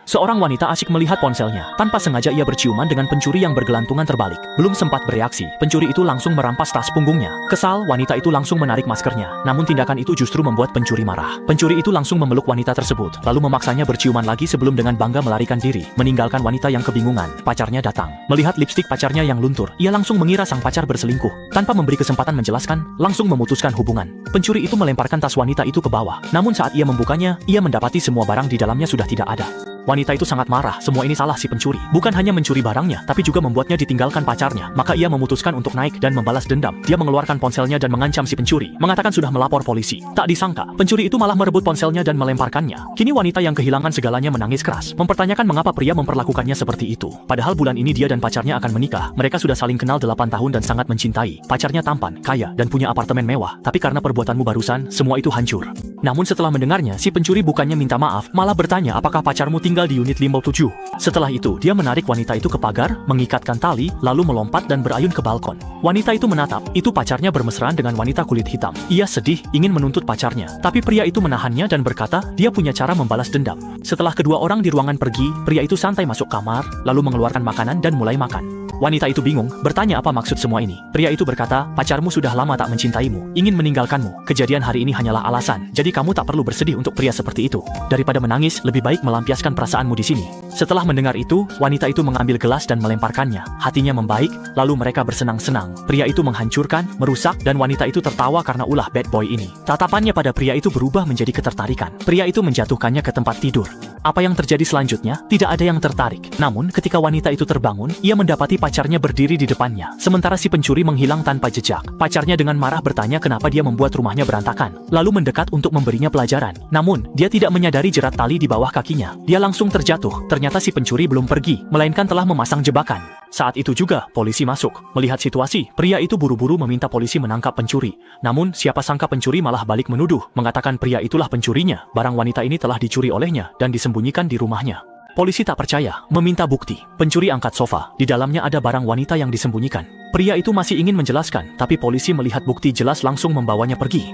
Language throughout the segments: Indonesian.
Seorang wanita asyik melihat ponselnya. Tanpa sengaja ia berciuman dengan pencuri yang bergelantungan terbalik. Belum sempat bereaksi, pencuri itu langsung merampas tas punggungnya. Kesal, wanita itu langsung menarik maskernya. Namun tindakan itu justru membuat pencuri marah. Pencuri itu langsung memeluk wanita tersebut, lalu memaksanya berciuman lagi sebelum dengan bangga melarikan diri, meninggalkan wanita yang kebingungan. Pacarnya datang. Melihat lipstik pacarnya yang luntur, ia langsung mengira sang pacar berselingkuh. Tanpa memberi kesempatan menjelaskan, langsung memutuskan hubungan. Pencuri itu melemparkan tas wanita itu ke bawah. Namun saat ia membukanya, ia mendapati semua barang di dalamnya sudah tidak ada. Wanita itu sangat marah, semua ini salah si pencuri. Bukan hanya mencuri barangnya, tapi juga membuatnya ditinggalkan pacarnya. Maka ia memutuskan untuk naik dan membalas dendam. Dia mengeluarkan ponselnya dan mengancam si pencuri, mengatakan sudah melapor polisi. Tak disangka, pencuri itu malah merebut ponselnya dan melemparkannya. Kini wanita yang kehilangan segalanya menangis keras, mempertanyakan mengapa pria memperlakukannya seperti itu. Padahal bulan ini dia dan pacarnya akan menikah. Mereka sudah saling kenal 8 tahun dan sangat mencintai. Pacarnya tampan, kaya, dan punya apartemen mewah. Tapi karena perbuatanmu barusan, semua itu hancur. Namun setelah mendengarnya, si pencuri bukannya minta maaf, malah bertanya apakah pacarmu tinggal di unit 57. Setelah itu, dia menarik wanita itu ke pagar, mengikatkan tali, lalu melompat dan berayun ke balkon. Wanita itu menatap, itu pacarnya bermesraan dengan wanita kulit hitam. Ia sedih, ingin menuntut pacarnya. Tapi pria itu menahannya dan berkata, dia punya cara membalas dendam. Setelah kedua orang di ruangan pergi, pria itu santai masuk kamar, lalu mengeluarkan makanan dan mulai makan. Wanita itu bingung, bertanya apa maksud semua ini. Pria itu berkata, pacarmu sudah lama tak mencintaimu, ingin meninggalkanmu. Kejadian hari ini hanyalah alasan, jadi kamu tak perlu bersedih untuk pria seperti itu. Daripada menangis, lebih baik melampiaskan perasaanmu di sini. Setelah mendengar itu, wanita itu mengambil gelas dan melemparkannya. Hatinya membaik, lalu mereka bersenang-senang. Pria itu menghancurkan, merusak, dan wanita itu tertawa karena ulah bad boy ini. Tatapannya pada pria itu berubah menjadi ketertarikan. Pria itu menjatuhkannya ke tempat tidur. Apa yang terjadi selanjutnya? Tidak ada yang tertarik. Namun, ketika wanita itu terbangun, ia mendapati pacarnya berdiri di depannya. Sementara si pencuri menghilang tanpa jejak. Pacarnya dengan marah bertanya kenapa dia membuat rumahnya berantakan. Lalu mendekat untuk memberinya pelajaran. Namun, dia tidak menyadari jerat tali di bawah kakinya. Dia langsung terjatuh. Ternyata si pencuri belum pergi, melainkan telah memasang jebakan. Saat itu juga, polisi masuk. Melihat situasi, pria itu buru-buru meminta polisi menangkap pencuri. Namun, siapa sangka pencuri malah balik menuduh, mengatakan pria itulah pencurinya. Barang wanita ini telah dicuri olehnya dan disembunyikan di rumahnya. Polisi tak percaya, meminta bukti. Pencuri angkat sofa, di dalamnya ada barang wanita yang disembunyikan. Pria itu masih ingin menjelaskan, tapi polisi melihat bukti jelas langsung membawanya pergi.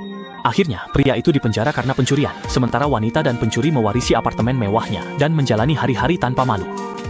Akhirnya, pria itu dipenjara karena pencurian, sementara wanita dan pencuri mewarisi apartemen mewahnya dan menjalani hari-hari tanpa malu.